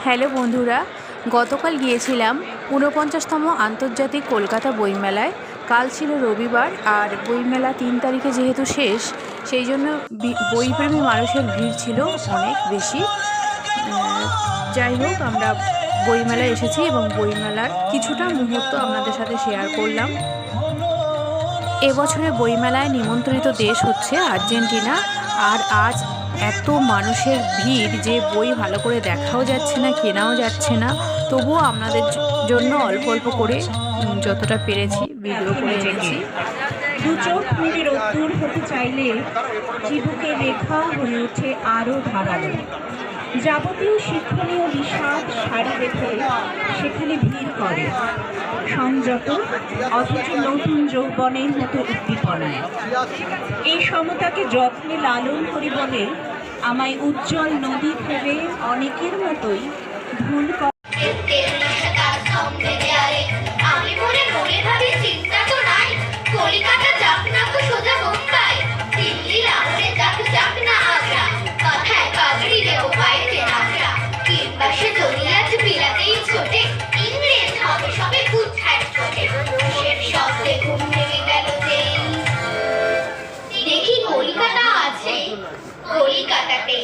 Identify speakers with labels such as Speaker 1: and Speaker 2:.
Speaker 1: Hello বন্ধুরা, গতকাল গিয়েছিলাম ৪৯তম আন্তর্জাতিক কলকাতা বইমেলায়। কাল ছিল রবিবার, আর বইমেলা ৩ তারিখে যেহেতু শেষ, সেই জন্য বইপ্রেমী মানুষের ভিড় ছিল অনেক বেশি। যাই হোক, আমরা বইমেলায় এসেছি এবং বইমেলার কিছুটা মুহূর্ত আপনাদের সাথে শেয়ার করলাম। এবছরে বইমেলায় নিমন্ত্রিত দেশ হচ্ছে আর্জেন্টিনা। আর আজ এত মানুষের ভিড় যে বই ভালো করে দেখাও যাচ্ছে না, কেনাও যাচ্ছে না। তবুও আপনাদের জন্য অল্প অল্প করে যতটা পেরেছি ভিডিও করে এনেছি।
Speaker 2: দু চোখ মেরে রোদ্দুর হতে চাইলে চিবুকের রেখা হয়ে ওঠে আরও ধারালো। যাবতীয় শিক্ষণীয় বিষাদ সারি রেখে সেখানে ভিড় করে সংযত অথচ নতুন যৌবনের মতো উদ্দীপনায়। এই সমতাকে যত্নে লালন করি বলে আমায় উজ্জ্বল নদী ভেবে অনেকের মতোই ভুল
Speaker 3: দেখি কলিকাতা আছে, কলিকাতাতে।